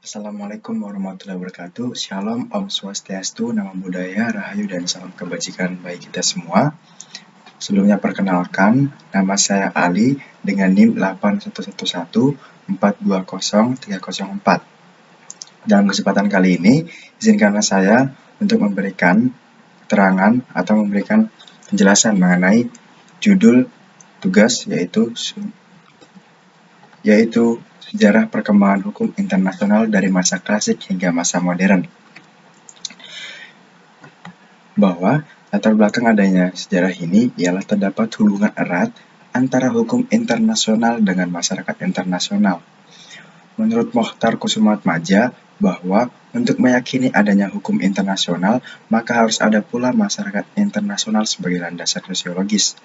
Assalamualaikum warahmatullahi wabarakatuh. Shalom, Om Swastiastu, Namo Buddhaya, Rahayu, dan salam kebajikan bagi kita semua. Sebelumnya perkenalkan, nama saya Ali dengan NIM 81114203004. Dalam kesempatan kali ini, izinkanlah saya untuk memberikan keterangan atau memberikan penjelasan mengenai judul tugas yaitu sejarah perkembangan hukum internasional dari masa klasik hingga masa modern. Bahwa latar belakang adanya sejarah ini ialah terdapat hubungan erat antara hukum internasional dengan masyarakat internasional. Menurut Mokhtar Kusumaatmadja, bahwa untuk meyakini adanya hukum internasional, maka harus ada pula masyarakat internasional sebagai landasan sosiologis.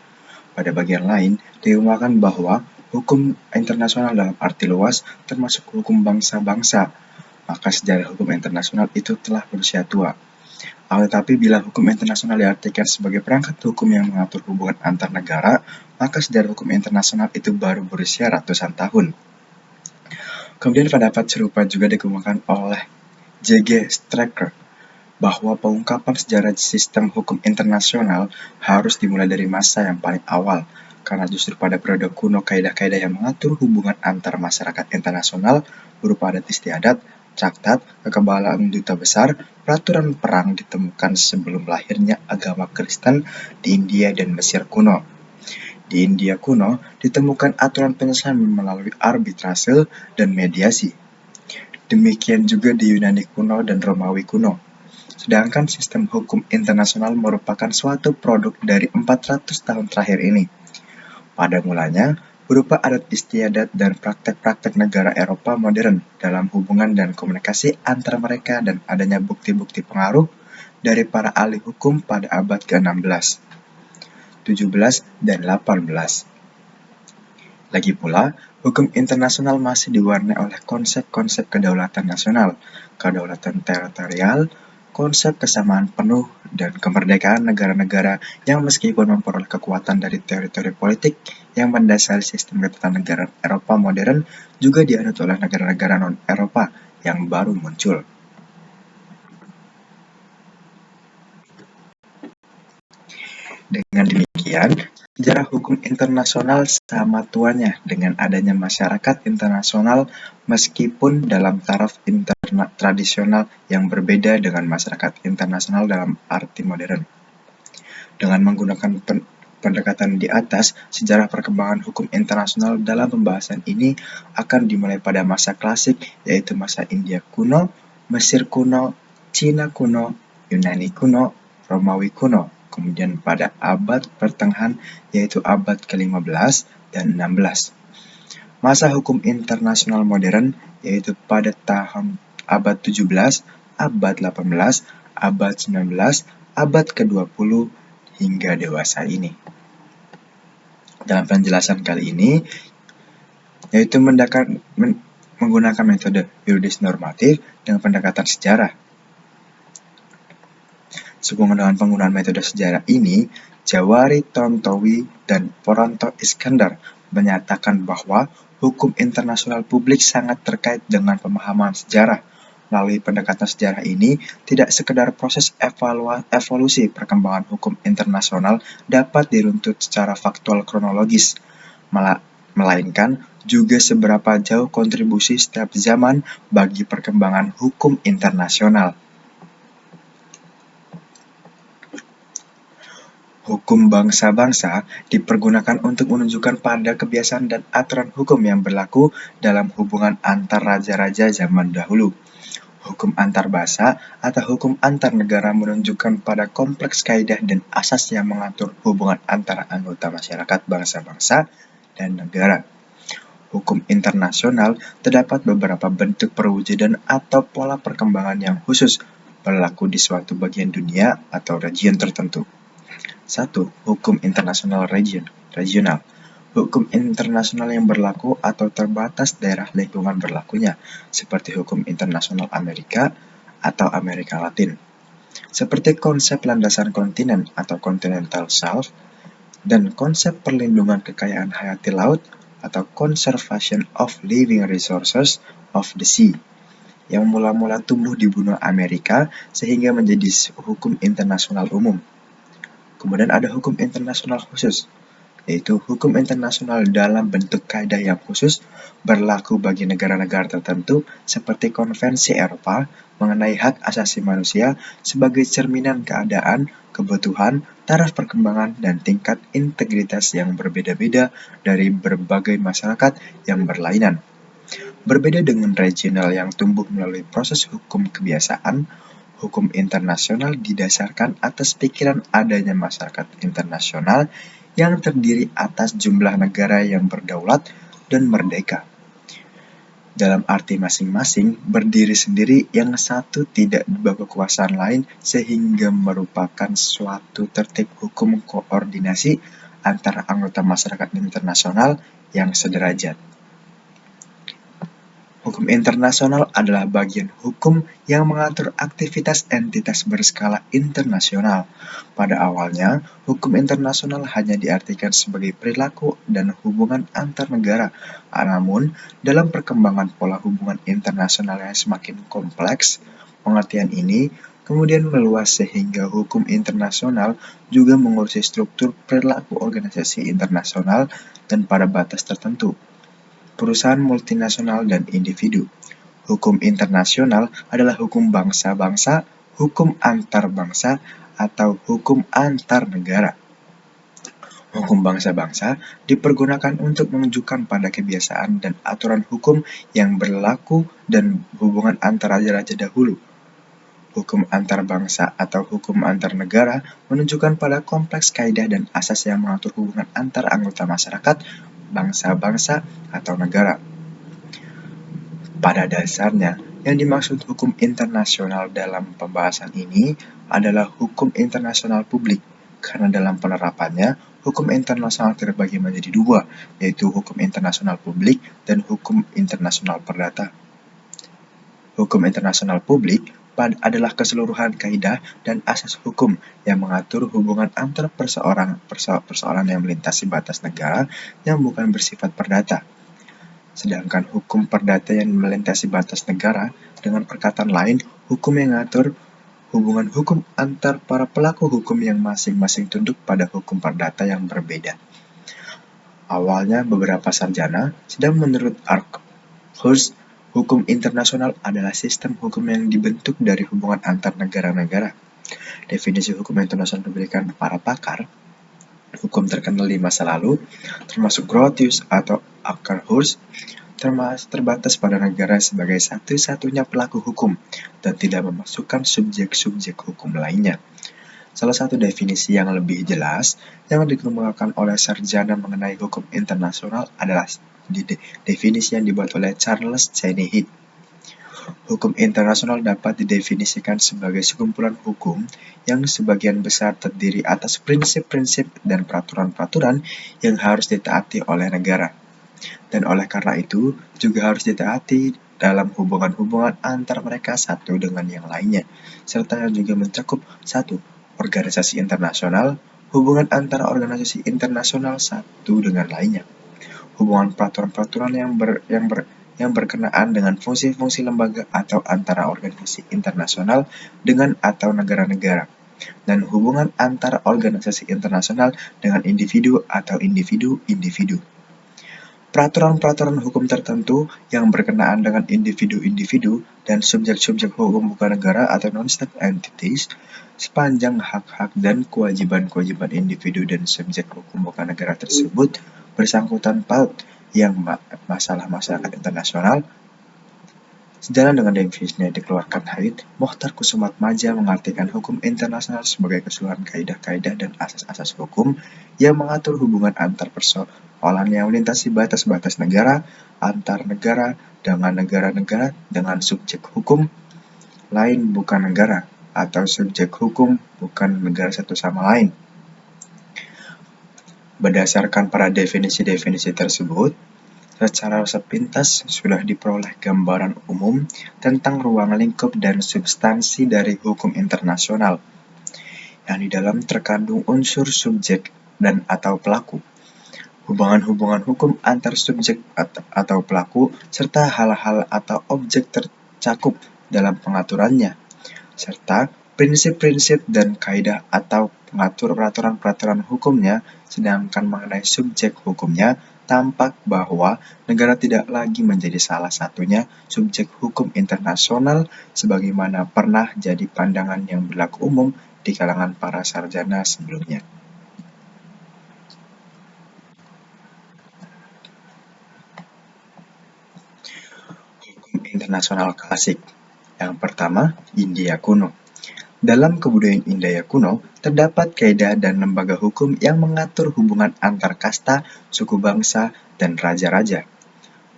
Pada bagian lain, diungkapkan bahwa hukum internasional dalam arti luas termasuk hukum bangsa-bangsa, maka sejarah hukum internasional itu telah berusia tua. Tetapi bila hukum internasional diartikan sebagai perangkat hukum yang mengatur hubungan antar negara, maka sejarah hukum internasional itu baru berusia ratusan tahun. Kemudian pendapat serupa juga dikemukakan oleh J.G. Strecker, bahwa pengungkapan sejarah sistem hukum internasional harus dimulai dari masa yang paling awal, karena justru pada periode kuno kaidah-kaidah yang mengatur hubungan antar masyarakat internasional berupa adat istiadat, traktat, kekebalan duta besar, peraturan perang ditemukan sebelum lahirnya agama Kristen di India dan Mesir kuno. Di India kuno ditemukan aturan penyelesaian melalui arbitrase dan mediasi. Demikian juga di Yunani kuno dan Romawi kuno. Sedangkan sistem hukum internasional merupakan suatu produk dari 400 tahun terakhir ini. Pada mulanya, berupa adat istiadat dan praktek-praktek negara Eropa modern dalam hubungan dan komunikasi antara mereka dan adanya bukti-bukti pengaruh dari para ahli hukum pada abad ke-16, 17, dan 18. Lagi pula, hukum internasional masih diwarnai oleh konsep-konsep kedaulatan nasional, kedaulatan teritorial, konsep kesamaan penuh, dan kemerdekaan negara-negara yang meskipun memperoleh kekuatan dari teori-teori politik yang mendasari sistem ketatanegaraan Eropa modern juga dianut oleh negara-negara non-Eropa yang baru muncul. Dengan demikian, sejarah hukum internasional sama tuanya dengan adanya masyarakat internasional meskipun dalam taraf tradisional yang berbeda dengan masyarakat internasional dalam arti modern. Dengan menggunakan pendekatan di atas, sejarah perkembangan hukum internasional dalam pembahasan ini akan dimulai pada masa klasik, yaitu masa India kuno, Mesir kuno, Cina kuno, Yunani kuno, Romawi kuno, kemudian pada abad pertengahan, yaitu abad ke-15 dan 16. Masa hukum internasional modern, yaitu pada tahun abad 17, abad 18, abad 19, abad ke-20, hingga dewasa ini. Dalam penjelasan kali ini, yaitu menggunakan metode yuridis normatif dengan pendekatan sejarah. Sehubungan dengan penggunaan metode sejarah ini, Jawari Tontowi dan Poronto Iskandar menyatakan bahwa hukum internasional publik sangat terkait dengan pemahaman sejarah. Melalui pendekatan sejarah ini, tidak sekedar proses evolusi perkembangan hukum internasional dapat diruntut secara faktual kronologis, melainkan juga seberapa jauh kontribusi setiap zaman bagi perkembangan hukum internasional. Hukum bangsa-bangsa dipergunakan untuk menunjukkan pada kebiasaan dan aturan hukum yang berlaku dalam hubungan antar raja-raja zaman dahulu. Hukum antar bahasa atau hukum antar negara menunjukkan pada kompleks kaidah dan asas yang mengatur hubungan antara anggota masyarakat bangsa-bangsa dan negara. Hukum internasional terdapat beberapa bentuk perwujudan atau pola perkembangan yang khusus berlaku di suatu bagian dunia atau region tertentu. 1. Hukum internasional regional. Hukum internasional yang berlaku atau terbatas daerah lingkungan berlakunya, seperti hukum internasional Amerika atau Amerika Latin. Seperti konsep landasan kontinen atau continental shelf, dan konsep perlindungan kekayaan hayati laut atau conservation of living resources of the sea. yang mula-mula tumbuh di benua Amerika sehingga menjadi hukum internasional umum. Kemudian ada hukum internasional khusus, yaitu hukum internasional dalam bentuk kaidah yang khusus berlaku bagi negara-negara tertentu seperti Konvensi Eropa mengenai hak asasi manusia sebagai cerminan keadaan, kebutuhan, taraf perkembangan, dan tingkat integritas yang berbeda-beda dari berbagai masyarakat yang berlainan. Berbeda dengan regional yang tumbuh melalui proses hukum kebiasaan, hukum internasional didasarkan atas pikiran adanya masyarakat internasional yang terdiri atas jumlah negara yang berdaulat dan merdeka. Dalam arti masing-masing, berdiri sendiri yang satu tidak di bawah kekuasaan lain sehingga merupakan suatu tertib hukum koordinasi antara anggota masyarakat internasional yang sederajat. Hukum internasional adalah bagian hukum yang mengatur aktivitas entitas berskala internasional. Pada awalnya, hukum internasional hanya diartikan sebagai perilaku dan hubungan antar negara. Namun, dalam perkembangan pola hubungan internasional yang semakin kompleks, pengertian ini kemudian meluas sehingga hukum internasional juga mengurusi struktur perilaku organisasi internasional dan pada batas tertentu. Perusahaan multinasional dan individu. Hukum internasional adalah hukum bangsa-bangsa, hukum antar bangsa, atau hukum antar negara. Hukum bangsa-bangsa dipergunakan untuk menunjukkan pada kebiasaan dan aturan hukum yang berlaku dan hubungan antar raja-raja dahulu. Hukum antar bangsa atau hukum antar negara menunjukkan pada kompleks kaidah dan asas yang mengatur hubungan antar anggota masyarakat, bangsa-bangsa, atau negara. Pada dasarnya, yang dimaksud hukum internasional dalam pembahasan ini adalah hukum internasional publik, karena dalam penerapannya, hukum internasional terbagi menjadi dua, yaitu hukum internasional publik dan hukum internasional perdata. Hukum internasional publik adalah keseluruhan kaidah dan asas hukum yang mengatur hubungan antar persoalan yang melintasi batas negara yang bukan bersifat perdata. Sedangkan hukum perdata yang melintasi batas negara, dengan perkataan lain, hukum yang mengatur hubungan hukum antar para pelaku hukum yang masing-masing tunduk pada hukum perdata yang berbeda. Awalnya beberapa sarjana sedang menurut Arkhurst, hukum internasional adalah sistem hukum yang dibentuk dari hubungan antar negara-negara. Definisi hukum internasional diberikan para pakar hukum terkenal di masa lalu, termasuk Grotius atau Arkhurst, terbatas pada negara sebagai satu-satunya pelaku hukum dan tidak memasukkan subjek-subjek hukum lainnya. Salah satu definisi yang lebih jelas yang dikemukakan oleh sarjana mengenai hukum internasional adalah definisi yang dibuat oleh Charles Cheney Heath. Hukum internasional dapat didefinisikan sebagai sekumpulan hukum yang sebagian besar terdiri atas prinsip-prinsip dan peraturan-peraturan yang harus ditaati oleh negara. Dan oleh karena itu, juga harus ditaati dalam hubungan-hubungan antar mereka satu dengan yang lainnya, serta juga mencakup 1. Organisasi internasional, hubungan antara organisasi internasional satu dengan lainnya, hubungan peraturan-peraturan yang berkenaan dengan fungsi-fungsi lembaga atau antara organisasi internasional dengan atau negara-negara, dan hubungan antara organisasi internasional dengan individu atau individu-individu. Peraturan-peraturan hukum tertentu yang berkenaan dengan individu-individu dan subjek-subjek hukum bukan negara atau non-state entities, sepanjang hak-hak dan kewajiban-kewajiban individu dan subjek hukum bukan negara tersebut bersangkutan paut yang masalah masyarakat internasional. Sejalan dengan definisi yang dikeluarkan Haid, Mokhtar Kusumatmaja mengartikan hukum internasional sebagai keseluruhan kaidah-kaidah dan asas-asas hukum yang mengatur hubungan antar persoalan yang melintasi batas-batas negara, antar negara, dengan negara-negara, dengan subjek hukum lain bukan negara, atau subjek hukum bukan negara satu sama lain. Berdasarkan para definisi-definisi tersebut, secara sepintas sudah diperoleh gambaran umum tentang ruang lingkup dan substansi dari hukum internasional, yang di dalam terkandung unsur subjek dan atau pelaku, hubungan-hubungan hukum antar subjek atau pelaku, serta hal-hal atau objek tercakup dalam pengaturannya, serta prinsip-prinsip dan kaidah atau pengatur peraturan-peraturan hukumnya, sedangkan mengenai subjek hukumnya, tampak bahwa negara tidak lagi menjadi salah satunya subjek hukum internasional sebagaimana pernah jadi pandangan yang berlaku umum di kalangan para sarjana sebelumnya. Hukum internasional klasik. Yang pertama, India kuno. Dalam kebudayaan India kuno, terdapat kaidah dan lembaga hukum yang mengatur hubungan antar kasta, suku bangsa, dan raja-raja.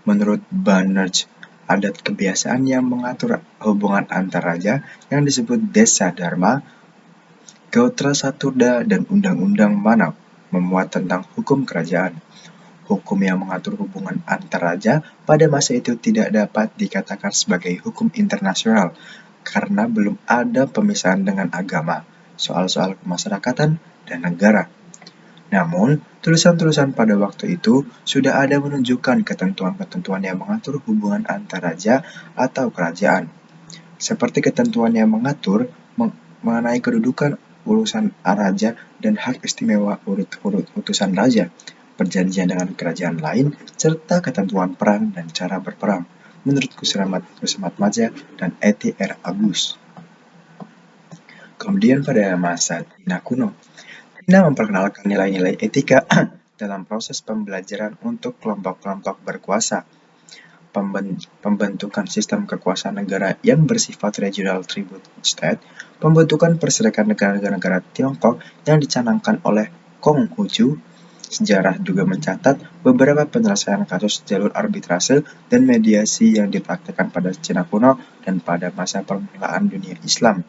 Menurut Banerjee, adat kebiasaan yang mengatur hubungan antar raja yang disebut Desa Dharma, Gautra Saturda, dan Undang-Undang Manav memuat tentang hukum kerajaan. Hukum yang mengatur hubungan antar raja pada masa itu tidak dapat dikatakan sebagai hukum internasional karena belum ada pemisahan dengan agama, soal-soal kemasyarakatan, dan negara. Namun, tulisan-tulisan pada waktu itu sudah ada menunjukkan ketentuan-ketentuan yang mengatur hubungan antar raja atau kerajaan, seperti ketentuan yang mengatur mengenai kedudukan urusan raja dan hak istimewa urut-urut utusan raja, perjanjian dengan kerajaan lain, serta ketentuan perang dan cara berperang, menurut Kusramat Maja dan Eti R. Agus. Kemudian pada masa Cina kuno, Cina memperkenalkan nilai-nilai etika dalam proses pembelajaran untuk kelompok-kelompok berkuasa, pembentukan sistem kekuasaan negara yang bersifat regional tribute state, pembentukan perserikatan negara-negara Tiongkok yang dicanangkan oleh Konghucu. Sejarah juga mencatat beberapa penyelesaian kasus jalur arbitrase dan mediasi yang dipraktikkan pada Cina kuno dan pada masa permulaan dunia Islam.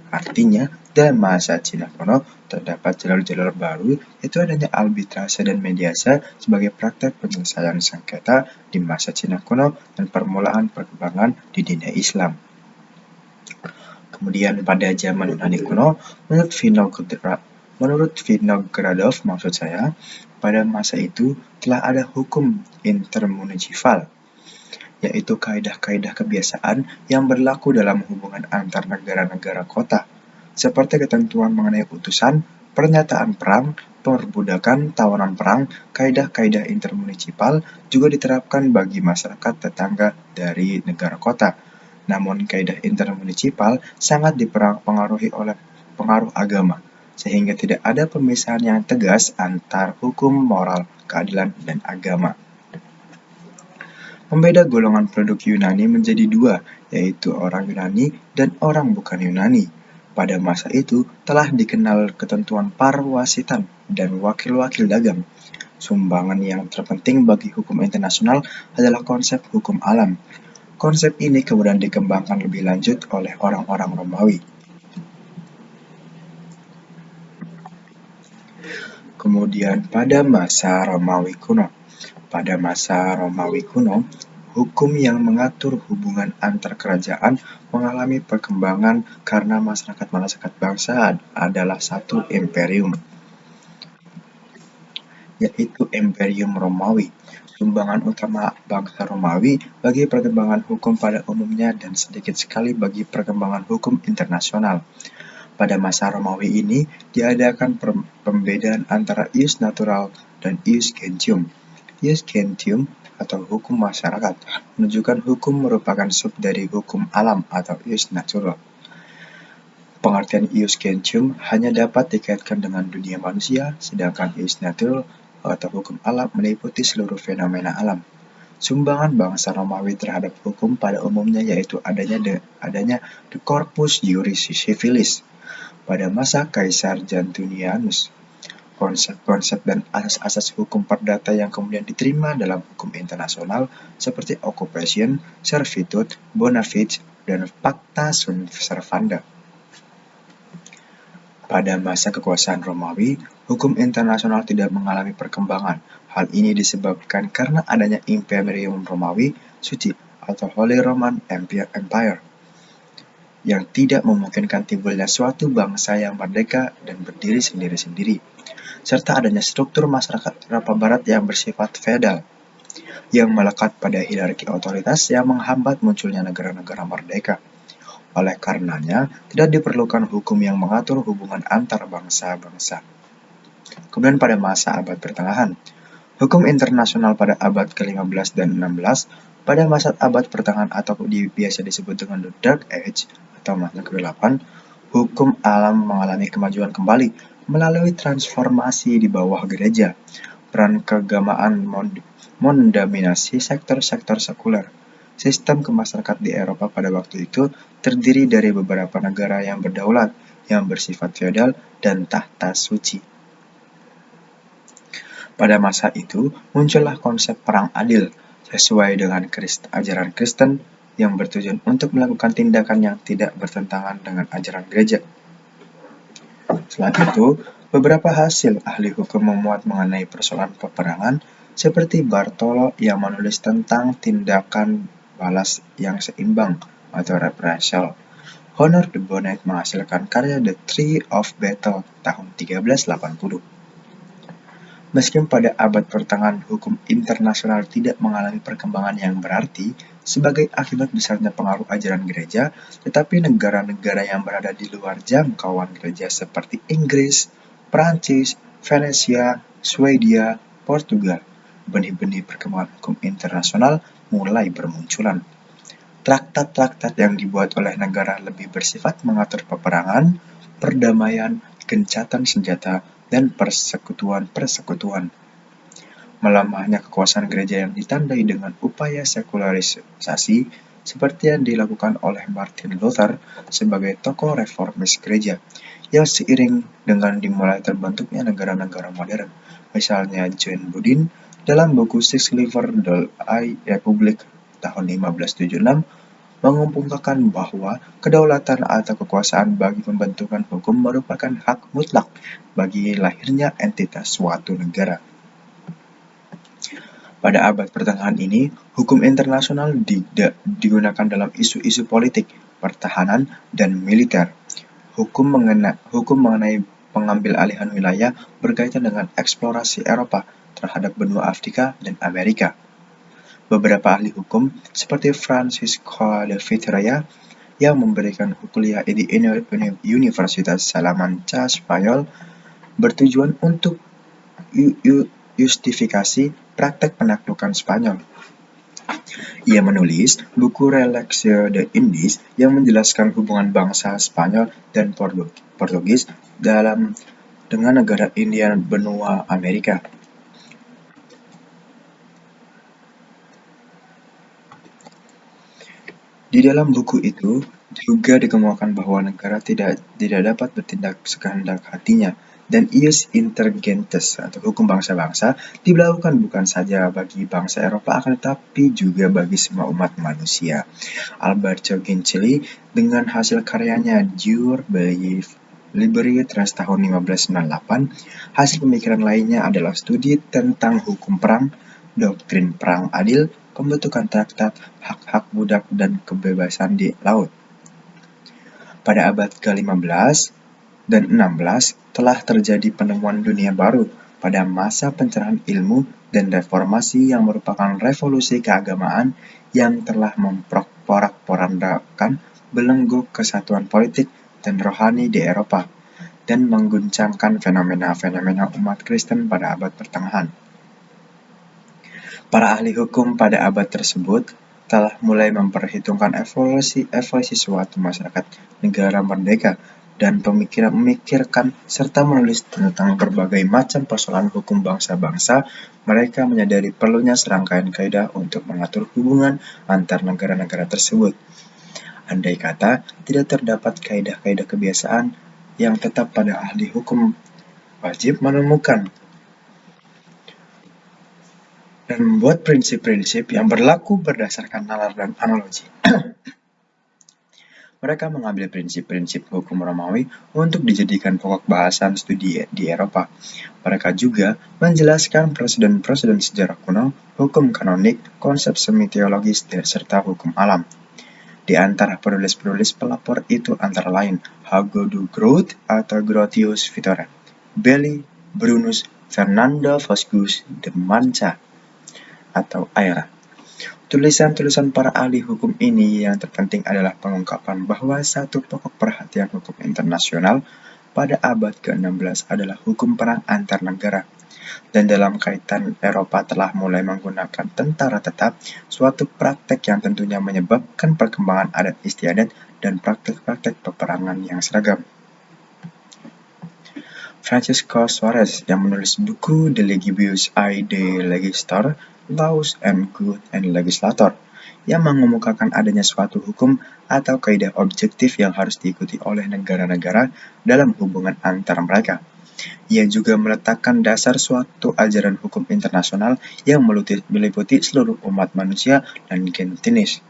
Artinya, dalam masa Cina kuno terdapat jalur-jalur baru, yaitu adanya arbitrase dan mediasi sebagai praktek penyelesaian sengketa di masa Cina kuno dan permulaan perkembangan di dunia Islam. Kemudian pada zaman Yunani kuno, menurut Vinogradov, pada masa itu telah ada hukum intermunicipal, yaitu kaidah-kaidah kebiasaan yang berlaku dalam hubungan antar negara-negara kota, seperti ketentuan mengenai utusan, pernyataan perang, perbudakan, tawanan perang. Kaidah-kaidah intermunicipal juga diterapkan bagi masyarakat tetangga dari negara kota. Namun kaidah intermunicipal sangat dipengaruhi oleh pengaruh agama, sehingga tidak ada pemisahan yang tegas antar hukum, moral, keadilan, dan agama. Pembeda golongan penduduk Yunani menjadi dua, yaitu orang Yunani dan orang bukan Yunani. Pada masa itu telah dikenal ketentuan parwasitan dan wakil-wakil dagang. Sumbangan yang terpenting bagi hukum internasional adalah konsep hukum alam. Konsep ini kemudian dikembangkan lebih lanjut oleh orang-orang Romawi. Kemudian pada masa Romawi kuno, hukum yang mengatur hubungan antar kerajaan mengalami perkembangan karena masyarakat bangsa adalah satu imperium, yaitu Imperium Romawi. Sumbangan utama bangsa Romawi bagi perkembangan hukum pada umumnya dan sedikit sekali bagi perkembangan hukum internasional. Pada masa Romawi ini diadakan pembedaan antara ius natural dan ius gentium. Ius gentium atau hukum masyarakat menunjukkan hukum merupakan sub dari hukum alam atau ius natural. Pengertian ius gentium hanya dapat dikaitkan dengan dunia manusia, sedangkan ius natural atau hukum alam meliputi seluruh fenomena alam. Sumbangan bangsa Romawi terhadap hukum pada umumnya yaitu adanya the corpus juris civilis pada masa Kaisar Justinianus. Konsep-konsep dan asas-asas hukum perdata yang kemudian diterima dalam hukum internasional seperti occupation, servitude, bona fide, dan pacta sunt servanda. Pada masa kekuasaan Romawi, hukum internasional tidak mengalami perkembangan. Hal ini disebabkan karena adanya Imperium Romawi Suci atau Holy Roman Empire yang tidak memungkinkan timbulnya suatu bangsa yang merdeka dan berdiri sendiri-sendiri, serta adanya struktur masyarakat Eropa Barat yang bersifat feodal. yang melekat pada hierarki otoritas yang menghambat munculnya negara-negara merdeka. Oleh karenanya, tidak diperlukan hukum yang mengatur hubungan antar bangsa-bangsa. Kemudian pada masa abad pertengahan, hukum internasional pada abad ke-15 dan 16, pada masa abad pertengahan atau biasa disebut dengan The Dark Age atau masa ke-8, hukum alam mengalami kemajuan kembali melalui transformasi di bawah gereja. Peran keagamaan mendominasi sektor-sektor sekuler. Sistem kemasyarakat di Eropa pada waktu itu terdiri dari beberapa negara yang berdaulat, yang bersifat feodal dan tahta suci. Pada masa itu, muncullah konsep perang adil, sesuai dengan ajaran Kristen yang bertujuan untuk melakukan tindakan yang tidak bertentangan dengan ajaran gereja. Selain itu, beberapa hasil ahli hukum memuat mengenai persoalan peperangan, seperti Bartolo yang menulis tentang tindakan balas yang seimbang atau reprisal. Honor de Bonnet menghasilkan karya The Tree of Battle tahun 1380. Meskipun pada abad pertengahan hukum internasional tidak mengalami perkembangan yang berarti sebagai akibat besarnya pengaruh ajaran gereja, tetapi negara-negara yang berada di luar jangkauan gereja seperti Inggris, Prancis, Venesia, Swedia, Portugal, benih-benih perkembangan hukum internasional mulai bermunculan. Traktat-traktat yang dibuat oleh negara lebih bersifat mengatur peperangan, perdamaian, gencatan senjata, dan persekutuan-persekutuan. Melemahnya kekuasaan gereja yang ditandai dengan upaya sekularisasi seperti yang dilakukan oleh Martin Luther sebagai tokoh reformis gereja, yang seiring dengan dimulai terbentuknya negara-negara modern. Misalnya John Budin dalam buku Six Liver Republic tahun 1576 mengemukakan bahwa kedaulatan atau kekuasaan bagi pembentukan hukum merupakan hak mutlak bagi lahirnya entitas suatu negara. Pada abad pertengahan ini, hukum internasional digunakan dalam isu-isu politik, pertahanan, dan militer. Hukum mengenai pengambil alihan wilayah berkaitan dengan eksplorasi Eropa terhadap benua Afrika dan Amerika. Beberapa ahli hukum, seperti Francisco de Vitoria, yang memberikan kuliah di Universitas Salamanca, Spanyol, bertujuan untuk justifikasi praktek penaklukan Spanyol. Ia menulis buku Relació de Indis yang menjelaskan hubungan bangsa Spanyol dan Portugis dengan negara Indian benua Amerika. Di dalam buku itu juga dikemukakan bahwa negara tidak dapat bertindak sekehendak hatinya, dan ius inter gentes atau hukum bangsa-bangsa diberlakukan bukan saja bagi bangsa Eropa akan tetapi juga bagi semua umat manusia. Alberto Gincelli dengan hasil karyanya Jure Belief Liberty tahun 1598, hasil pemikiran lainnya adalah studi tentang hukum perang, doktrin perang adil, pembentukan traktat, hak-hak budak, dan kebebasan di laut. Pada abad ke-15 dan 16 telah terjadi penemuan dunia baru pada masa pencerahan ilmu dan reformasi yang merupakan revolusi keagamaan yang telah memporak-porandakan belenggu kesatuan politik dan rohani di Eropa dan mengguncangkan fenomena-fenomena umat Kristen pada abad pertengahan. Para ahli hukum pada abad tersebut telah mulai memperhitungkan evolusi suatu masyarakat negara merdeka dan memikirkan serta menulis tentang berbagai macam persoalan hukum bangsa-bangsa. Mereka menyadari perlunya serangkaian kaidah untuk mengatur hubungan antar negara-negara tersebut. Andai kata tidak terdapat kaidah-kaidah kebiasaan yang tetap pada ahli hukum wajib menemukan dan membuat prinsip-prinsip yang berlaku berdasarkan nalar dan analogi. Mereka mengambil prinsip-prinsip hukum Romawi untuk dijadikan pokok bahasan studi di Eropa. Mereka juga menjelaskan preseden-preseden sejarah kuno, hukum kanonik, konsep semi-teologis, serta hukum alam. Di antara penulis-penulis pelapor itu antara lain Hugo de Groot atau Grotius Vitoret, Belli, Brunus, Fernando Foscus de Mancha, atau air. Tulisan-tulisan para ahli hukum ini yang terpenting adalah pengungkapan bahwa satu pokok perhatian hukum internasional pada abad ke-16 adalah hukum perang antar negara. Dan dalam kaitan Eropa telah mulai menggunakan tentara tetap, suatu praktek yang tentunya menyebabkan perkembangan adat istiadat dan praktek-praktek peperangan yang seragam. Francisco Suarez yang menulis buku De Legibus I de Legislator, Laws and Good and Legislator, yang mengemukakan adanya suatu hukum atau kaidah objektif yang harus diikuti oleh negara-negara dalam hubungan antar mereka. Ia juga meletakkan dasar suatu ajaran hukum internasional yang meliputi seluruh umat manusia dan genus.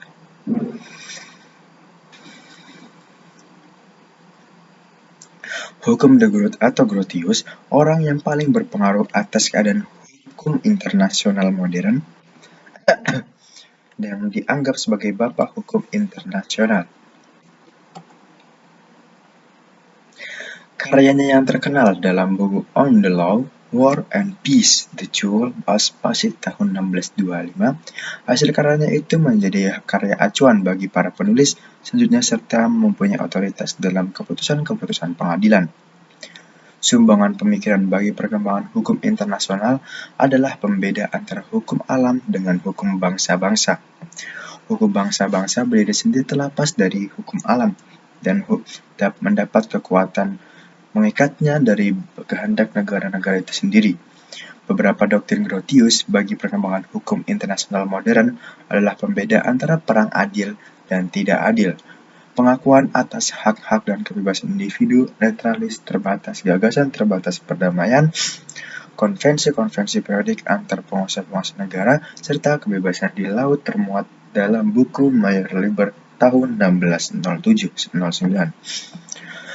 Hukum de Groot atau Grotius, orang yang paling berpengaruh atas keadaan hukum internasional modern, yang dianggap sebagai bapak hukum internasional. Karyanya yang terkenal dalam buku On the Law, War and Peace, The Jewel Pasit tahun 1625, hasil karyanya itu menjadi karya acuan bagi para penulis selanjutnya serta mempunyai otoritas dalam keputusan-keputusan pengadilan. Sumbangan pemikiran bagi perkembangan hukum internasional adalah pembeda antara hukum alam dengan hukum bangsa-bangsa. Hukum bangsa-bangsa berdiri sendiri terlepas dari hukum alam dan mendapat kekuatan mengikatnya dari kehendak negara-negara itu sendiri. Beberapa doktrin Grotius bagi perkembangan hukum internasional modern adalah pembeda antara perang adil dan tidak adil, pengakuan atas hak-hak dan kebebasan individu, netralis terbatas, gagasan terbatas perdamaian, konvensi-konvensi periodik antar penguasa-penguasa negara, serta kebebasan di laut termuat dalam buku Meyer Liber tahun 1609.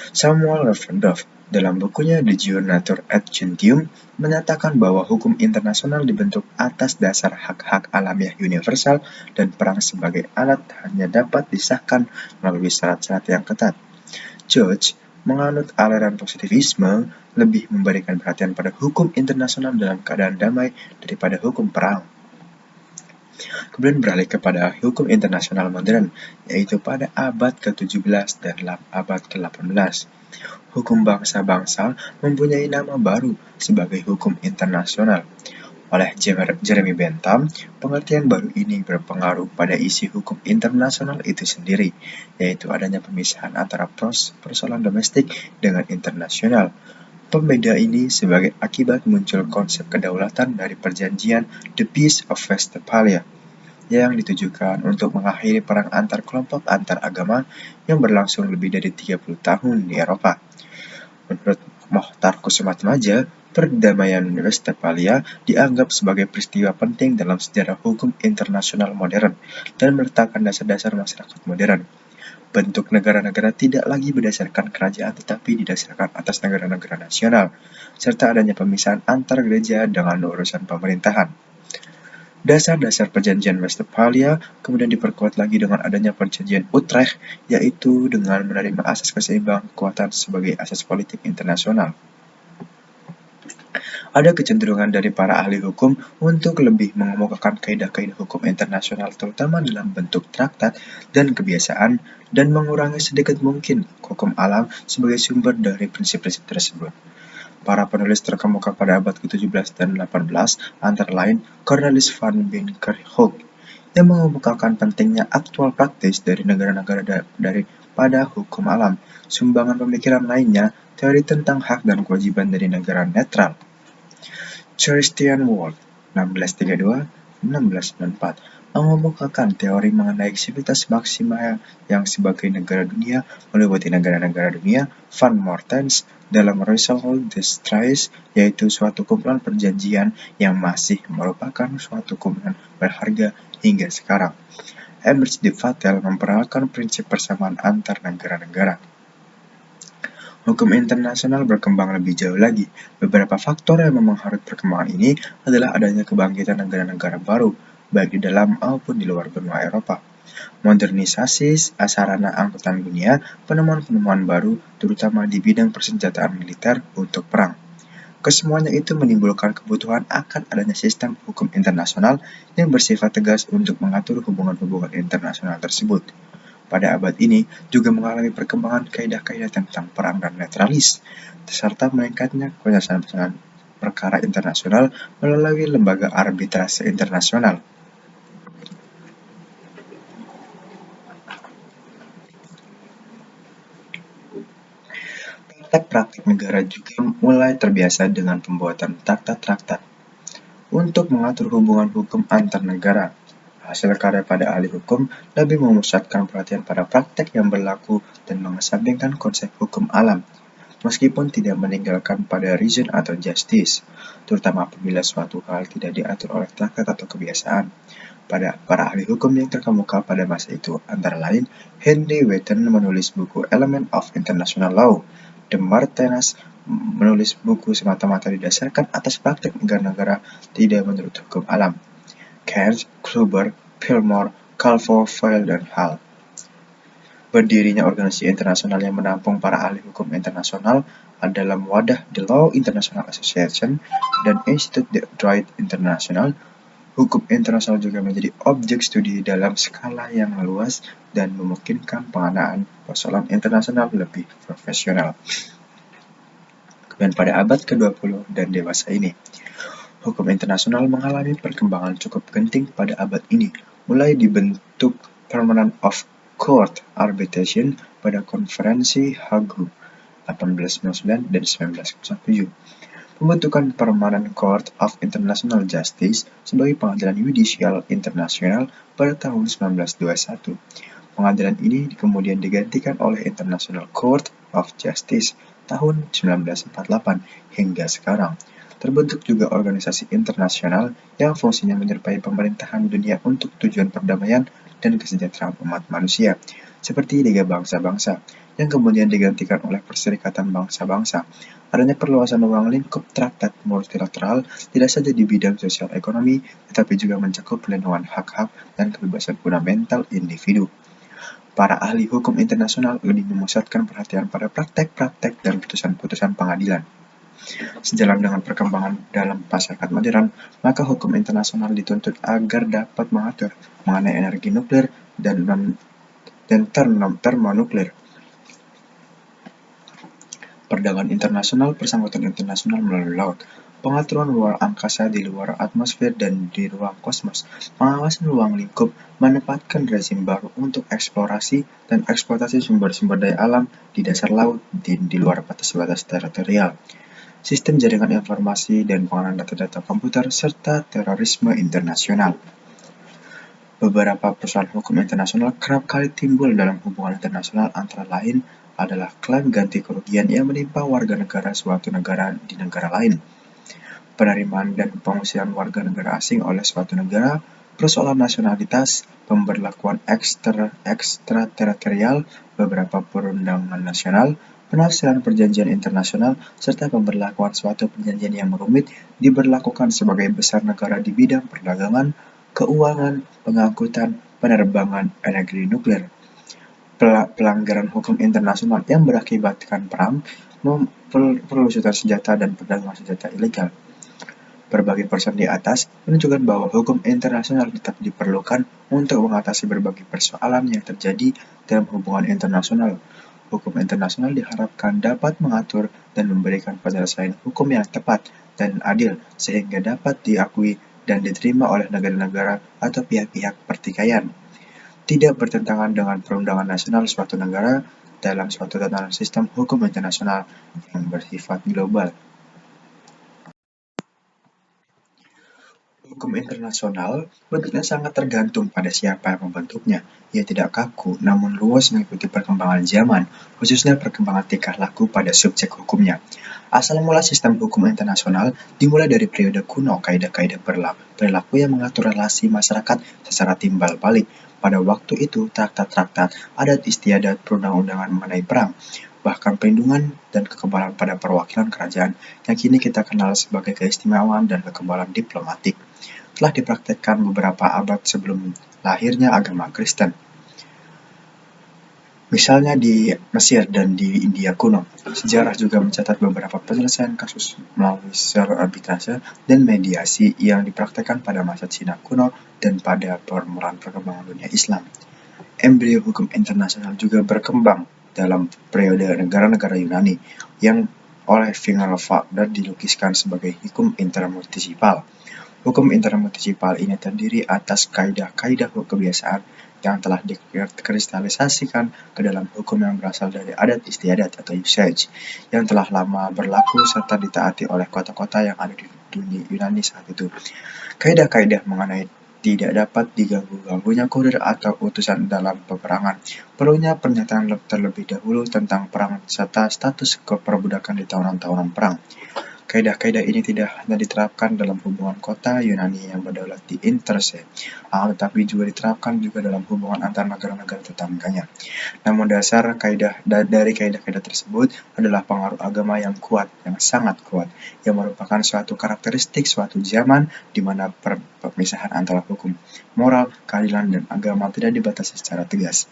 Samuel Revendorf dalam bukunya De Jure Nature et Gentium menyatakan bahwa hukum internasional dibentuk atas dasar hak-hak alamiah universal dan perang sebagai alat hanya dapat disahkan melalui syarat-syarat yang ketat. George menganut aliran positivisme lebih memberikan perhatian pada hukum internasional dalam keadaan damai daripada hukum perang. Kemudian beralih kepada hukum internasional modern, yaitu pada abad ke-17 dan abad ke-18. Hukum bangsa-bangsa mempunyai nama baru sebagai hukum internasional. Oleh Jeremy Bentham, pengertian baru ini berpengaruh pada isi hukum internasional itu sendiri, yaitu adanya pemisahan antara persoalan domestik dengan internasional. Pembeda ini sebagai akibat muncul konsep kedaulatan dari perjanjian The Peace of Westphalia, yang ditujukan untuk mengakhiri perang antar kelompok antar agama yang berlangsung lebih dari 30 tahun di Eropa. Menurut Mohtar Kusumatmaja, perdamaian Westphalia dianggap sebagai peristiwa penting dalam sejarah hukum internasional modern dan meletakkan dasar-dasar masyarakat modern. Bentuk negara-negara tidak lagi berdasarkan kerajaan tetapi didasarkan atas negara-negara nasional, serta adanya pemisahan antar gereja dengan urusan pemerintahan. Dasar-dasar perjanjian Westphalia kemudian diperkuat lagi dengan adanya perjanjian Utrecht, yaitu dengan menerima asas keseimbangan kekuatan sebagai asas politik internasional. Ada kecenderungan dari para ahli hukum untuk lebih mengemukakan kaidah-kaidah hukum internasional terutama dalam bentuk traktat dan kebiasaan dan mengurangi sedikit mungkin hukum alam sebagai sumber dari prinsip-prinsip tersebut. Para penulis terkemuka pada abad ke-17 dan 18 antara lain Cornelis van Binskerhoek yang mengemukakan pentingnya aktual praktis dari negara-negara daripada hukum alam. Sumbangan pemikiran lainnya teori tentang hak dan kewajiban dari negara netral. Christian Wolff 1632-1694 mengemukakan teori mengenai sivitas maksima yang sebagai negara dunia meliputi negara-negara dunia. Van Mortens dalam Resolution des Traités, yaitu suatu kumpulan perjanjian yang masih merupakan suatu kumpulan berharga hingga sekarang. Heinrich de Vattel memperkenalkan prinsip persamaan antar negara-negara. Hukum internasional berkembang lebih jauh lagi. Beberapa faktor yang mempengaruhi perkembangan ini adalah adanya kebangkitan negara-negara baru, baik di dalam maupun di luar benua Eropa. Modernisasi sarana angkutan dunia, penemuan-penemuan baru, terutama di bidang persenjataan militer untuk perang. Kesemuanya itu menimbulkan kebutuhan akan adanya sistem hukum internasional yang bersifat tegas untuk mengatur hubungan-hubungan internasional tersebut. Pada abad ini juga mengalami perkembangan kaidah-kaidah tentang perang dan netralis, serta meningkatnya penyelesaian perkara internasional melalui lembaga arbitrase internasional. Praktek-praktek negara juga mulai terbiasa dengan pembuatan traktat-traktat untuk mengatur hubungan hukum antar negara. Hasil karya pada ahli hukum lebih memusatkan perhatian pada praktek yang berlaku dan mengesampingkan konsep hukum alam, meskipun tidak meninggalkan pada reason atau justice, terutama apabila suatu hal tidak diatur oleh traktat atau kebiasaan. Pada para ahli hukum yang terkemuka pada masa itu antara lain Henry Wotton menulis buku Element of International Law, De Martinez menulis buku semata-mata didasarkan atas praktek negara-negara tidak menurut hukum alam, Keynes, Kluber, Fillmore, Calvo, Foyle, dan Hall. Berdirinya organisasi internasional yang menampung para ahli hukum internasional adalah wadah The Law International Association dan Institut de Droit International. Hukum internasional juga menjadi objek studi dalam skala yang luas dan memungkinkan penganaan persoalan internasional lebih profesional. Dan pada abad ke-20 dan dewasa ini, hukum internasional mengalami perkembangan cukup genting pada abad ini, mulai dibentuk Permanent of Court Arbitration pada konferensi Hague 1899 dan 1907. Pembentukan Permanent Court of International Justice sebagai pengadilan yudisial internasional pada tahun 1921. Pengadilan ini kemudian digantikan oleh International Court of Justice tahun 1948 hingga sekarang. Terbentuk juga organisasi internasional yang fungsinya menyerupai pemerintahan dunia untuk tujuan perdamaian dan kesejahteraan umat manusia, seperti Liga Bangsa-Bangsa, yang kemudian digantikan oleh Perserikatan Bangsa-Bangsa. Adanya perluasan ruang lingkup traktat multilateral tidak saja di bidang sosial ekonomi, tetapi juga mencakup pelindungan hak-hak dan kebebasan fundamental individu. Para ahli hukum internasional lebih memusatkan perhatian pada praktek-praktek dan putusan-putusan pengadilan. Sejalan dengan perkembangan dalam masyarakat modern, maka hukum internasional dituntut agar dapat mengatur mengenai energi nuklir dan termonuklir. Perdagangan internasional, persangkutan internasional melalui laut, pengaturan luar angkasa di luar atmosfer dan di ruang kosmos, pengawasan ruang lingkup, menempatkan rezim baru untuk eksplorasi dan eksploitasi sumber-sumber daya alam di dasar laut di luar batas-batas teritorial, sistem jaringan informasi dan pengenalan data-data komputer, serta terorisme internasional. Beberapa persoalan hukum internasional kerap kali timbul dalam hubungan internasional, antara lain adalah klaim ganti kerugian yang menimpa warga negara suatu negara di negara lain, penerimaan dan pengusiran warga negara asing oleh suatu negara, persoalan nasionalitas, pemberlakuan ekstrateritorial beberapa perundangan nasional, penafsiran perjanjian internasional, serta pemberlakuan suatu perjanjian yang rumit diberlakukan sebagai besar negara di bidang perdagangan, keuangan, pengangkutan, penerbangan, energi nuklir. Pelanggaran hukum internasional yang berakibatkan perang, pelusutan senjata, dan perdagangan senjata ilegal. Berbagai persoalan di atas menunjukkan bahwa hukum internasional tetap diperlukan untuk mengatasi berbagai persoalan yang terjadi dalam hubungan internasional. Hukum internasional diharapkan dapat mengatur dan memberikan penyelesaian hukum yang tepat dan adil sehingga dapat diakui dan diterima oleh negara-negara atau pihak-pihak pertikaian. Tidak bertentangan dengan perundangan nasional suatu negara dalam suatu tatanan sistem hukum internasional yang bersifat global. Hukum internasional bentuknya sangat tergantung pada siapa yang membentuknya. Ia tidak kaku, namun luas mengikuti perkembangan zaman, khususnya perkembangan tingkah laku pada subjek hukumnya. Asal mula sistem hukum internasional dimulai dari periode kuno, kaidah-kaidah perilaku yang mengatur relasi masyarakat secara timbal balik. Pada waktu itu, traktat-traktat, adat istiadat, perundang-undangan mengenai perang, bahkan perlindungan dan kekebalan pada perwakilan kerajaan yang kini kita kenal sebagai keistimewaan dan kekebalan diplomatik, telah dipraktekkan beberapa abad sebelum lahirnya agama Kristen. Misalnya di Mesir dan di India kuno, sejarah juga mencatat beberapa penyelesaian kasus melalui arbitrase dan mediasi yang dipraktekkan pada masa Cina kuno dan pada permulaan perkembangan dunia Islam. Embrio hukum internasional juga berkembang dalam periode negara-negara Yunani yang oleh Finger Wagner dilukiskan sebagai hukum intermunicipal. Hukum intermunicipal ini terdiri atas kaidah-kaidah kebiasaan yang telah dikristalisasikan ke dalam hukum yang berasal dari adat istiadat atau usage yang telah lama berlaku serta ditaati oleh kota-kota yang ada di dunia Yunani saat itu. Kaidah-kaidah mengenai tidak dapat diganggu-ganggunya kurir atau utusan dalam peperangan, perlunya pernyataan terlebih dahulu tentang perang serta status keperbudakan di tahunan-tahunan perang. Kaidah-kaidah ini tidak hanya diterapkan dalam hubungan kota Yunani yang berdaulat di Intersea, tetapi juga diterapkan juga dalam hubungan antar negara-negara tetangganya. Namun dasar dari kaidah-kaidah tersebut adalah pengaruh agama yang kuat, yang sangat kuat, yang merupakan suatu karakteristik suatu zaman di mana pemisahan antara hukum, moral, keadilan, dan agama tidak dibatasi secara tegas.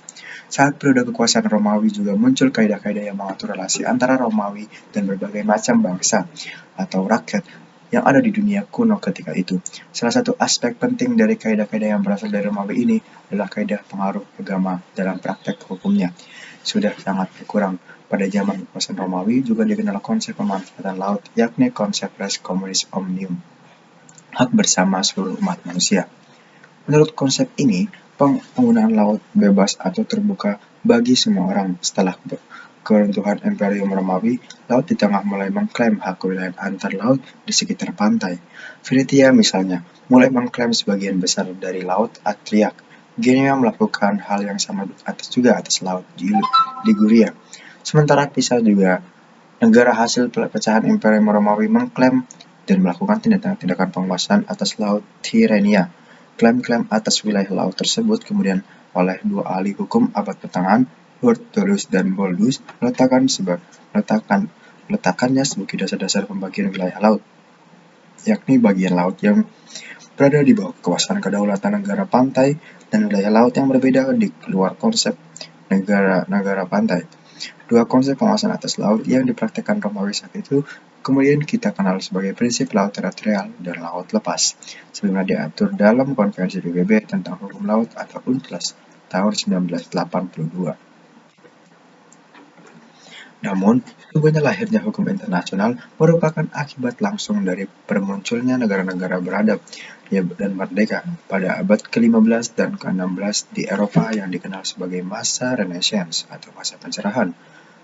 Saat periode kekuasaan Romawi juga muncul kaidah-kaidah yang mengatur relasi antara Romawi dan berbagai macam bangsa atau rakyat yang ada di dunia kuno ketika itu. Salah satu aspek penting dari kaidah-kaidah yang berasal dari Romawi ini adalah kaidah pengaruh agama dalam praktek hukumnya. Sudah sangat berkurang. Pada zaman kekuasaan Romawi juga dikenal konsep pemanfaatan laut, yakni konsep res communis omnium, hak bersama seluruh umat manusia. Menurut konsep ini, penggunaan laut bebas atau terbuka bagi semua orang. Setelah keruntuhan Imperium Romawi, laut di tengah mulai mengklaim hak wilayah antar laut di sekitar pantai. Venetia misalnya, mulai mengklaim sebagian besar dari laut Adriatik. Genua melakukan hal yang sama atas laut Liguria. Sementara Pisa juga, negara hasil pecahan Imperium Romawi, mengklaim dan melakukan tindakan penguasaan atas laut Tirrenia. Klaim-klaim atas wilayah laut tersebut kemudian oleh dua ahli hukum abad pertengahan, Hortulus dan Boldus, meletakkannya sebagai dasar-dasar pembagian wilayah laut, yakni bagian laut yang berada di bawah kekuasaan kedaulatan negara pantai dan wilayah laut yang berbeda di luar konsep negara pantai. Dua konsep penguasaan atas laut yang dipraktekkan Romawi saat itu kemudian kita kenal sebagai prinsip laut teritorial dan laut lepas, sebelumnya diatur dalam Konvensi PBB tentang hukum laut atau UNCLOS tahun 1982. Namun, sesungguhnya lahirnya hukum internasional merupakan akibat langsung dari bermunculnya negara-negara beradab dan merdeka pada abad ke-15 dan ke-16 di Eropa yang dikenal sebagai masa Renaissance atau masa pencerahan.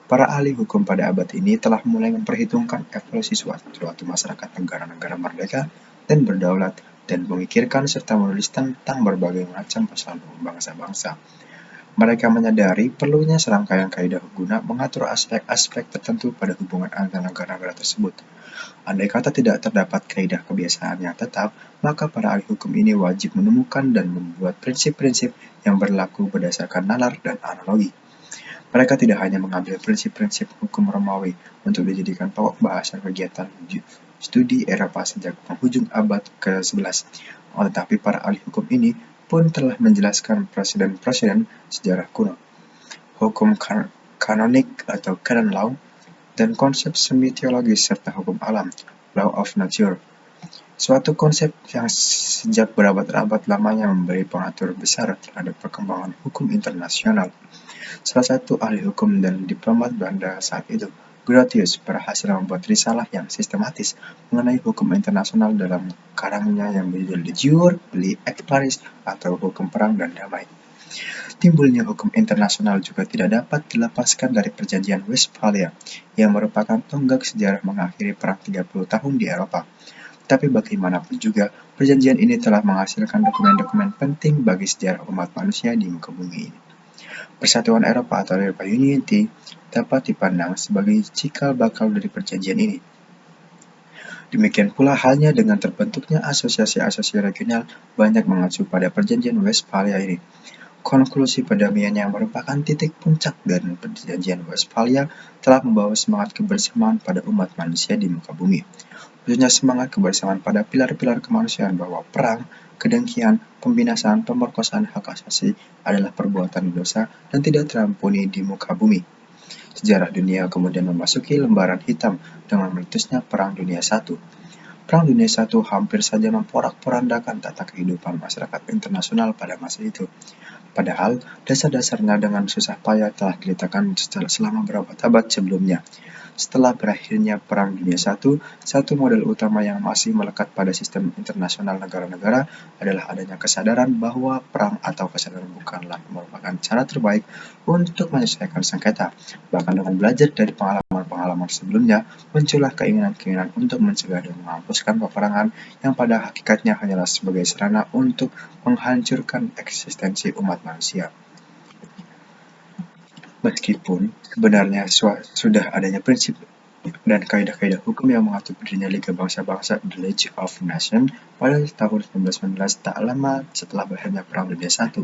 Para ahli hukum pada abad ini telah mulai memperhitungkan evolusi suatu masyarakat negara-negara merdeka dan berdaulat dan memikirkan serta menulis tentang berbagai macam persoalan bangsa-bangsa. Mereka menyadari perlunya serangkaian kaidah guna mengatur aspek-aspek tertentu pada hubungan antar negara-negara tersebut. Andai kata tidak terdapat kaidah kebiasaan yang tetap, maka para ahli hukum ini wajib menemukan dan membuat prinsip-prinsip yang berlaku berdasarkan nalar dan analogi. Mereka tidak hanya mengambil prinsip-prinsip hukum Romawi untuk dijadikan pokok bahasa kegiatan studi Eropa sejak penghujung abad ke-11, tetapi para ahli hukum ini pun telah menjelaskan presiden sejarah kuno, hukum kanonik atau canon law, dan konsep semi-teologis serta hukum alam, law of nature. Suatu konsep yang sejak berabad-abad lamanya memberi pengatur besar terhadap perkembangan hukum internasional. Salah satu ahli hukum dan diplomat Belanda saat itu, Grotius, berhasil membuat risalah yang sistematis mengenai hukum internasional dalam karangnya yang berjudul De Jure, Belli et Paris, atau Hukum Perang dan Damai. Timbulnya hukum internasional juga tidak dapat dilepaskan dari Perjanjian Westphalia, yang merupakan tonggak sejarah mengakhiri perang 30 tahun di Eropa. Tapi bagaimanapun juga, perjanjian ini telah menghasilkan dokumen-dokumen penting bagi sejarah umat manusia di muka bumi ini. Persatuan Eropa atau European Unity dapat dipandang sebagai cikal bakal dari perjanjian ini. Demikian pula halnya dengan terbentuknya asosiasi-asosiasi regional banyak mengacu pada perjanjian Westphalia ini. Konklusi perdamaian yang merupakan titik puncak dari perjanjian Westphalia telah membawa semangat kebersamaan pada umat manusia di muka bumi. Khususnya semangat kebersamaan pada pilar-pilar kemanusiaan bahwa perang, kedengkian, pembinasaan, pemerkosaan hak asasi adalah perbuatan dosa dan tidak terampuni di muka bumi. Sejarah dunia kemudian memasuki lembaran hitam dengan meletusnya Perang Dunia I. Perang Dunia I hampir saja memporak-porandakan tata kehidupan masyarakat internasional pada masa itu. Padahal, dasar-dasarnya dengan susah payah telah diletakkan selama berabad-abad sebelumnya. Setelah berakhirnya Perang Dunia I, satu model utama yang masih melekat pada sistem internasional negara-negara adalah adanya kesadaran bahwa perang atau kesadaran bukanlah merupakan cara terbaik untuk menyelesaikan sengketa. Bahkan dengan belajar dari pengalaman-pengalaman sebelumnya, muncullah keinginan-keinginan untuk mencegah dan menghapuskan peperangan yang pada hakikatnya hanyalah sebagai sarana untuk menghancurkan eksistensi umat manusia. Meskipun sebenarnya sudah adanya prinsip dan kaidah-kaidah hukum yang mengatur berdirinya Liga Bangsa-Bangsa The League of Nations pada tahun 1919 tak lama setelah berakhirnya Perang Dunia I,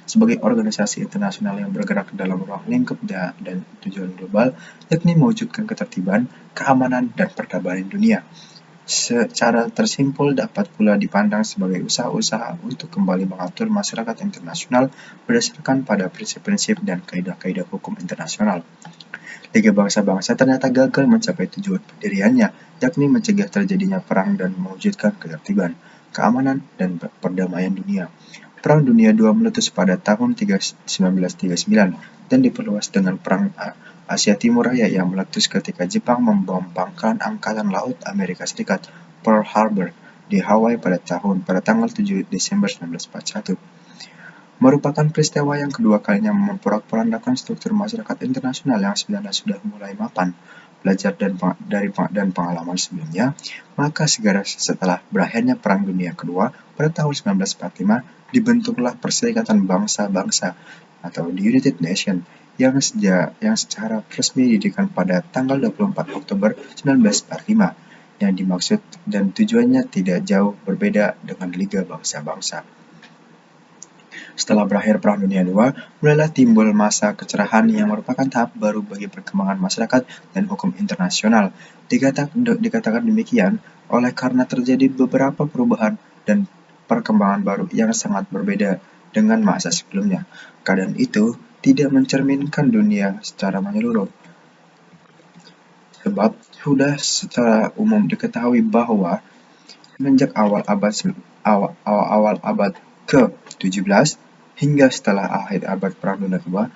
sebagai organisasi internasional yang bergerak dalam ruang lingkup dan tujuan global, yakni mewujudkan ketertiban, keamanan, dan perdamaian dunia. Secara tersimpul dapat pula dipandang sebagai usaha-usaha untuk kembali mengatur masyarakat internasional berdasarkan pada prinsip-prinsip dan kaidah-kaidah hukum internasional. Liga Bangsa-Bangsa ternyata gagal mencapai tujuan pendiriannya, yakni mencegah terjadinya perang dan mewujudkan ketertiban, keamanan, dan perdamaian dunia. Perang Dunia II meletus pada tahun 1939 dan diperluas dengan Perang Asia Timur Raya yang meletus ketika Jepang membom pangkalan Angkatan Laut Amerika Serikat Pearl Harbor di Hawaii pada tanggal 7 Desember 1941. Merupakan peristiwa yang kedua kalinya memporak-porandakan struktur masyarakat internasional yang sebenarnya sudah mulai mapan, belajar dan pengalaman sebelumnya, maka segera setelah berakhirnya Perang Dunia Kedua pada tahun 1945 dibentuklah Perserikatan Bangsa-Bangsa atau the United Nations yang secara resmi didirikan pada tanggal 24 Oktober 1945 yang dimaksud dan tujuannya tidak jauh berbeda dengan Liga Bangsa-Bangsa. Setelah berakhir Perang Dunia II, mulailah timbul masa kecerahan yang merupakan tahap baru bagi perkembangan masyarakat dan hukum internasional. Dikatakan demikian oleh karena terjadi beberapa perubahan dan perkembangan baru yang sangat berbeda dengan masa sebelumnya. Keadaan itu tidak mencerminkan dunia secara menyeluruh. Sebab sudah secara umum diketahui bahwa semenjak awal abad ke-17 hingga setelah akhir abad Perang Dunia Kedua,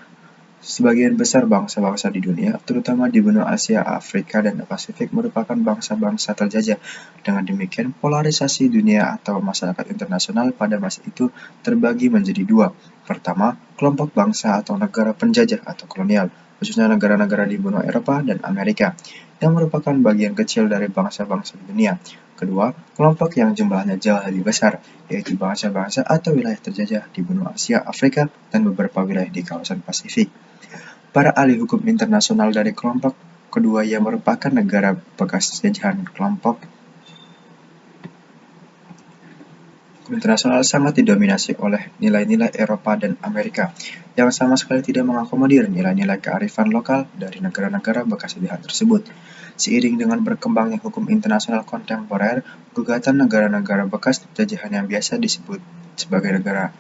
sebagian besar bangsa-bangsa di dunia, terutama di benua Asia, Afrika, dan Pasifik merupakan bangsa-bangsa terjajah. Dengan demikian, polarisasi dunia atau masyarakat internasional pada masa itu terbagi menjadi dua. Pertama, kelompok bangsa atau negara penjajah atau kolonial, khususnya negara-negara di benua Eropa dan Amerika, yang merupakan bagian kecil dari bangsa-bangsa di dunia. Kedua, kelompok yang jumlahnya jauh lebih besar, yaitu bangsa-bangsa atau wilayah terjajah di benua Asia, Afrika, dan beberapa wilayah di kawasan Pasifik. Para ahli hukum internasional dari kelompok kedua yang merupakan negara bekas jajahan kelompok internasional sangat didominasi oleh nilai-nilai Eropa dan Amerika yang sama sekali tidak mengakomodir nilai-nilai kearifan lokal dari negara-negara bekas jajahan tersebut. Seiring dengan berkembangnya hukum internasional kontemporer, gugatan negara-negara bekas jajahan yang biasa disebut sebagai negara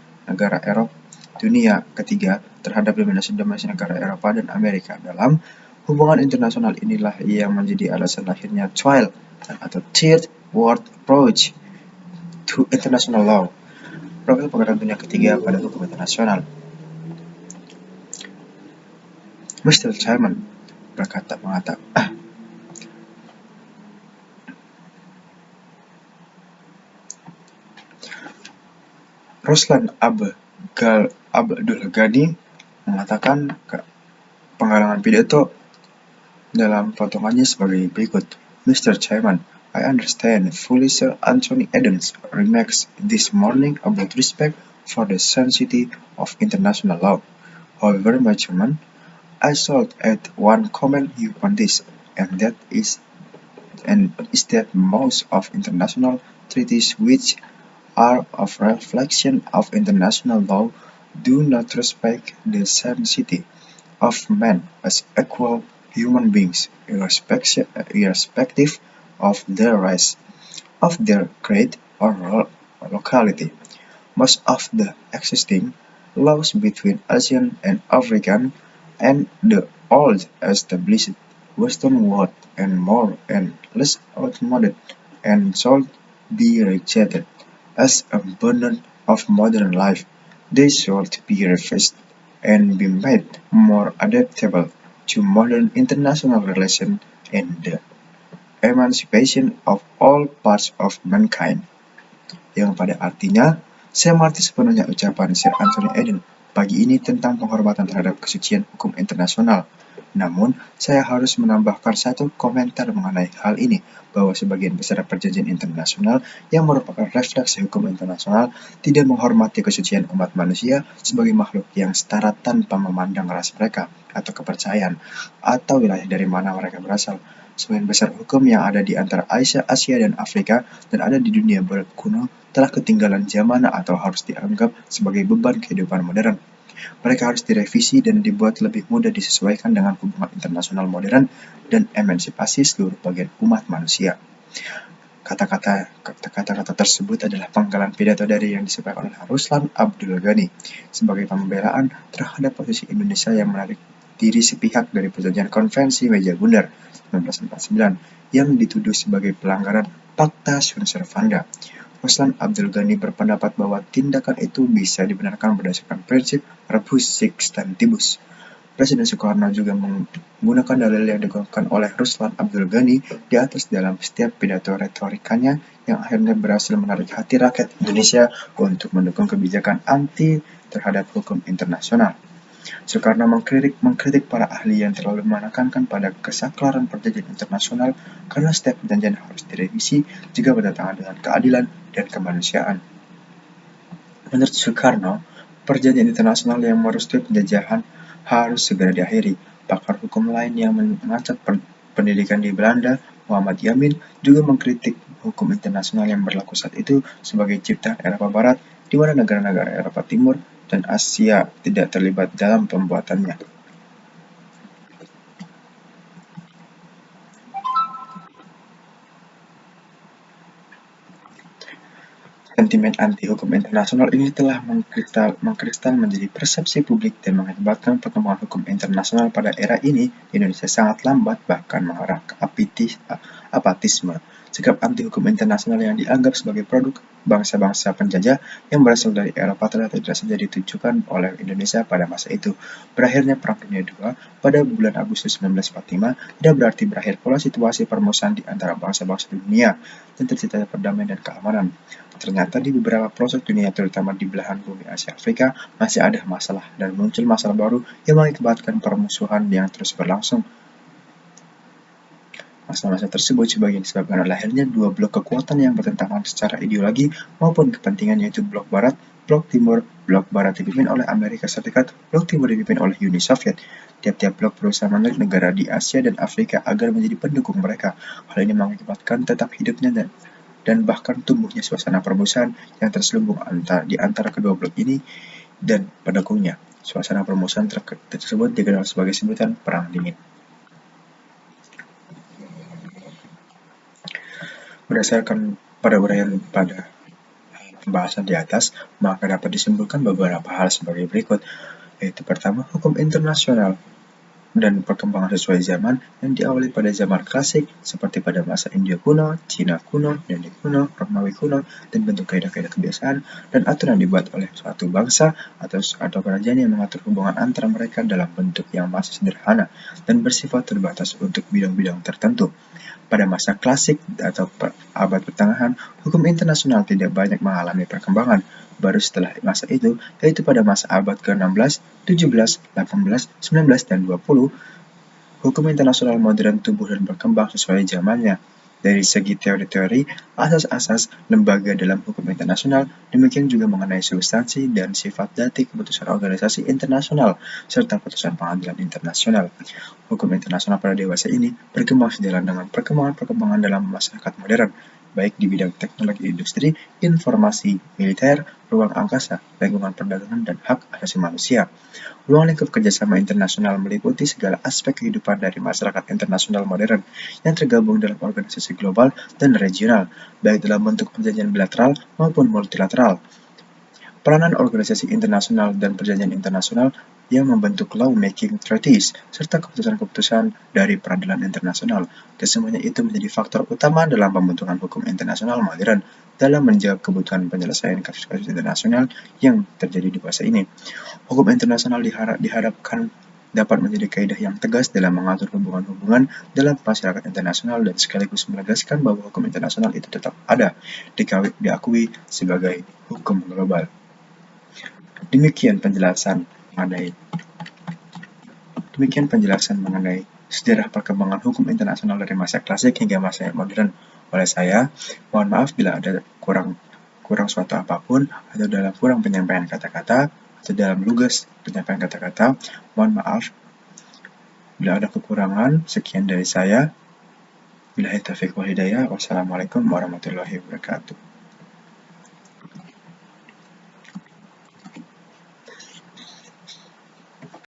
Eropa dunia ketiga terhadap dominasi negara Eropa dan Amerika dalam hubungan internasional inilah yang menjadi alasan lahirnya TWILD atau Third World Approach to International Law, program pengadilan dunia ketiga pada hukum internasional. Mr. Chairman mengatakan, Ruslan Abdul Ghani mengatakan penggalangan pidato dalam potongannya sebagai berikut. Mr. Chairman, I understand fully Sir Anthony Eden's remarks this morning about respect for the sanctity of international law. However, my Chairman, I should add one comment here on this, and is that most of international treaties which are of reflection of international law do not respect the sanctity of men as equal human beings, irrespective of their race, of their creed or locality. Most of the existing laws between Asian and African and the old established Western world and more and less outmoded and should be rejected as a burden of modern life. They should be revised and be made more adaptable to modern international relations and the emancipation of all parts of mankind. Yang pada artinya, saya mengerti sepenuhnya ucapan Sir Anthony Eden pagi ini tentang penghormatan terhadap kesucian hukum internasional. Namun, saya harus menambahkan satu komentar mengenai hal ini, bahwa sebagian besar perjanjian internasional yang merupakan refleksi hukum internasional tidak menghormati kesucian umat manusia sebagai makhluk yang setara tanpa memandang ras mereka, atau kepercayaan, atau wilayah dari mana mereka berasal. Sebagian besar hukum yang ada di antara Asia dan Afrika dan ada di dunia barat kuno telah ketinggalan zaman atau harus dianggap sebagai beban kehidupan modern. Mereka harus direvisi dan dibuat lebih mudah disesuaikan dengan hubungan internasional modern dan emansipasi seluruh bagian umat manusia. Kata-kata tersebut adalah penggalan pidato dari yang disampaikan oleh Ruslan Abdul Ghani sebagai pembelaan terhadap posisi Indonesia yang menarik diri sepihak dari perjanjian konvensi meja bundar 1949 yang dituduh sebagai pelanggaran Pakta Sunt Servanda. Ruslan Abdul Ghani berpendapat bahwa tindakan itu bisa dibenarkan berdasarkan prinsip rebus sic stantibus. Presiden Soekarno juga menggunakan dalil yang digunakan oleh Ruslan Abdul Ghani di atas dalam setiap pidato retorikanya yang akhirnya berhasil menarik hati rakyat Indonesia untuk mendukung kebijakan anti terhadap hukum internasional. Soekarno mengkritik para ahli yang terlalu menekankan pada kesakralan perjanjian internasional karena setiap perjanjian harus direvisi jika bertentangan dengan keadilan dan kemanusiaan. Menurut Soekarno, perjanjian internasional yang merestui penjajahan harus segera diakhiri. Pakar hukum lain yang mengacak pendidikan di Belanda, Muhammad Yamin, juga mengkritik hukum internasional yang berlaku saat itu sebagai ciptaan Eropa Barat, di mana negara-negara Eropa Timur dan Asia tidak terlibat dalam pembuatannya. Sentimen anti-hukum internasional ini telah mengkristal menjadi persepsi publik dan mengakibatkan perkembangan hukum internasional pada era ini di Indonesia sangat lambat, bahkan mengarah ke apatisme. Sikap anti-hukum internasional yang dianggap sebagai produk bangsa-bangsa penjajah yang berasal dari Eropa telah tidak saja ditujukan oleh Indonesia pada masa itu. Berakhirnya Perang Dunia II pada bulan Agustus 1945 tidak berarti berakhir pula situasi permusuhan di antara bangsa-bangsa dunia dan terciptanya perdamaian dan keamanan. Ternyata di beberapa pelosok dunia, terutama di belahan bumi Asia Afrika, masih ada masalah dan muncul masalah baru yang mengakibatkan permusuhan yang terus berlangsung. Masalah-masalah tersebut sebagian disebabkan oleh lahirnya dua blok kekuatan yang bertentangan secara ideologi maupun kepentingan, yaitu blok Barat, blok Timur. Blok Barat dipimpin oleh Amerika Serikat, blok Timur dipimpin oleh Uni Soviet. Tiap-tiap blok berusaha menarik negara di Asia dan Afrika agar menjadi pendukung mereka. Hal ini mengakibatkan tetap hidupnya dan bahkan tumbuhnya suasana permusuhan yang terselubung di antara kedua blok ini dan pendukungnya. Suasana permusuhan tersebut dikenal sebagai sebutan Perang Dingin. Berdasarkan pada uraian pada pembahasan di atas, maka dapat disimpulkan beberapa hal sebagai berikut, yaitu pertama, hukum internasional dan perkembangan sesuai zaman yang diawali pada zaman klasik seperti pada masa India kuno, Cina kuno, Yunani kuno, Romawi kuno, dan bentuk kaidah-kaidah kebiasaan dan aturan dibuat oleh suatu bangsa atau kerajaan yang mengatur hubungan antara mereka dalam bentuk yang masih sederhana dan bersifat terbatas untuk bidang-bidang tertentu. Pada masa klasik atau abad pertengahan, hukum internasional tidak banyak mengalami perkembangan. Baru setelah masa itu, yaitu pada masa abad ke-16, 17, 18, 19, dan 20, hukum internasional modern tumbuh dan berkembang sesuai zamannya. Dari segi teori-teori, asas-asas lembaga dalam hukum internasional, demikian juga mengenai substansi dan sifat dati keputusan organisasi internasional, serta putusan pengadilan internasional. Hukum internasional pada dewasa ini berkembang sejalan dengan perkembangan dalam masyarakat modern, baik di bidang teknologi industri, informasi, militer, ruang angkasa, lingkungan perdagangan, dan hak asasi manusia. Ruang lingkup kerjasama internasional meliputi segala aspek kehidupan dari masyarakat internasional modern yang tergabung dalam organisasi global dan regional, baik dalam bentuk perjanjian bilateral maupun multilateral. peranan organisasi internasional dan perjanjian internasional yang membentuk law-making treaties, serta keputusan-keputusan dari peradilan internasional. Kesemuanya itu menjadi faktor utama dalam pembentukan hukum internasional modern dalam menjawab kebutuhan penyelesaian kasus-kasus internasional yang terjadi di masa ini. Hukum internasional diharapkan dapat menjadi kaidah yang tegas dalam mengatur hubungan-hubungan dalam masyarakat internasional dan sekaligus menegaskan bahwa hukum internasional itu tetap ada, diakui sebagai hukum global. Demikian penjelasan mengenai sejarah perkembangan hukum internasional dari masa klasik hingga masa modern oleh saya. Mohon maaf bila ada kurang suatu apapun, atau dalam kurang penyampaian kata-kata, atau dalam lugas penyampaian kata-kata. Mohon maaf bila ada kekurangan. Sekian dari saya. Billahi taufiq wal hidayah. Wassalamualaikum warahmatullahi wabarakatuh.